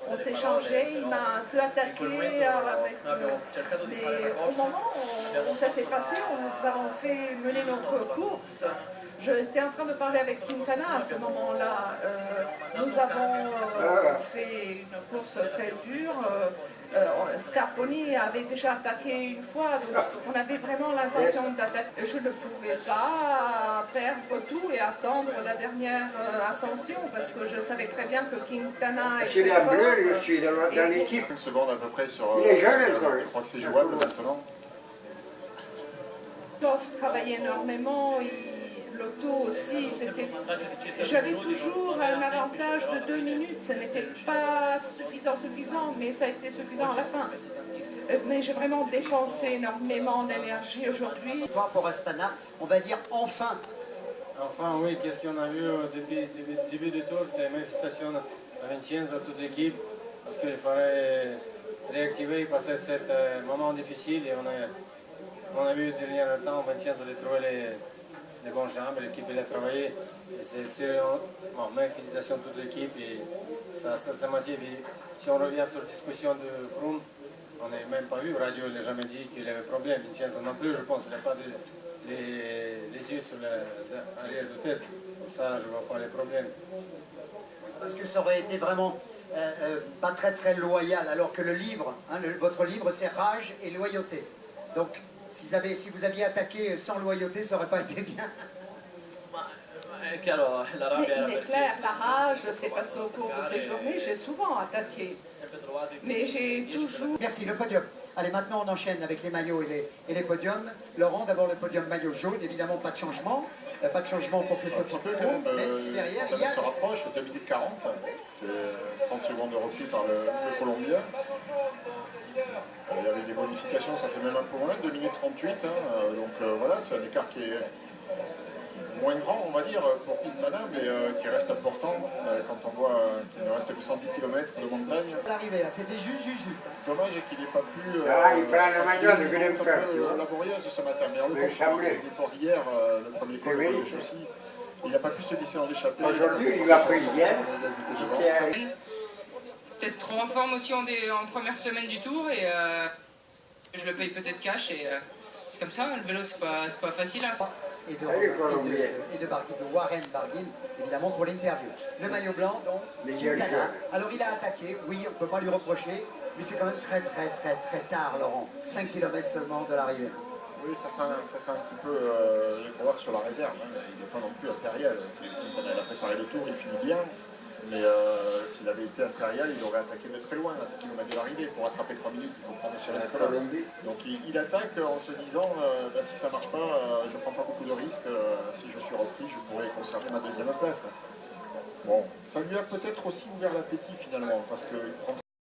on s'est changé, il m'a un peu attaqué avec mais au moment où ça s'est passé, nous avons fait mener notre course. J'étais en train de parler avec Quintana à ce moment-là. Nous avons fait une course très dure. Scarponi avait déjà attaqué une fois, donc on avait vraiment l'intention d'attaquer. Je ne pouvais pas perdre tout et attendre la dernière ascension parce que je savais très bien que Quintana était fort. Je suis dans l'équipe. Une seconde à peu près sur. Il est jeune encore. Je crois que c'est jouable maintenant. Toff travaillait énormément. L'auto aussi, j'avais toujours un avantage de 2 minutes, ce n'était pas suffisant, mais ça a été suffisant à la fin. Mais j'ai vraiment dépensé énormément d'énergie aujourd'hui. Pour Astana, on va dire enfin. Enfin oui, qu'est-ce qu'on a vu au début du tour, c'est mes félicitations à Vincenzo, à toute l'équipe, parce qu'il fallait réactiver, passer ce moment difficile et on a vu au dernier temps Vincenzo de trouver les bons jambes, l'équipe elle a travaillé. Bon, mes félicitations à toute l'équipe et ça m'a dit. Si on revient sur la discussion de Froome, on n'a même pas vu, Radio n'a jamais dit qu'il avait problème. Vincenzo non plus, je pense, il n'a pas les yeux sur l'arrière de tête. Pour ça, je ne vois pas les problèmes. Parce que ça aurait été vraiment pas très très loyal, alors que le livre, votre livre, c'est Rage et Loyauté. Donc, si vous aviez attaqué sans loyauté, ça n'aurait pas été bien. Mais il est clair, la rage, c'est parce qu'au cours de ces journées, j'ai souvent attaqué. Mais j'ai toujours... Merci, le podium. Allez, maintenant on enchaîne avec les maillots et les podiums. Laurent, d'abord le podium maillot jaune, évidemment pas de changement. Pas de changement pour Christophe Froome, même si derrière il y a... se rapproche, 2 minutes 40, c'est 30 secondes de repli par le Colombien. Il y avait des modifications, ça fait même un peu moins, 2 minutes 38, donc voilà, c'est un écart qui est moins grand, on va dire, pour Quintana, mais qui reste important quand on voit qu'il ne reste que 110 km de montagne. L'arrivée, c'était juste. Dommage qu'il n'ait pas pu... il prend le maillot de Greenberg. Laborieuse ce matin, mais on le comprend, les efforts hier, le premier col de Chaussy, il n'a pas pu se glisser dans l'échappée. Aujourd'hui, il va pris bien. Peut-être trop en forme aussi en première semaine du tour et je le paye peut-être cash et c'est comme ça, le vélo c'est pas facile. Hein. Et de Warren Barguil, évidemment pour l'interview. Le maillot blanc, donc, Quintana. Alors il a attaqué, oui, on ne peut pas lui reprocher, mais c'est quand même très tard, Laurent. 5 km seulement de l'arrivée. Oui, ça sent un petit peu les coureurs sur la réserve. Il n'est pas non plus impérial. Quintana a préparé le tour, il finit bien. Mais s'il avait été impérial, il aurait attaqué de très loin, à 10 km de l'arrivée. Pour attraper 3 minutes, il faut prendre sur l'escalade. Donc il attaque en se disant, si ça ne marche pas, je ne prends pas beaucoup de risques. Si je suis repris, je pourrais conserver ma deuxième place. Bon, ça lui a peut-être aussi ouvert l'appétit finalement, parce qu'il prend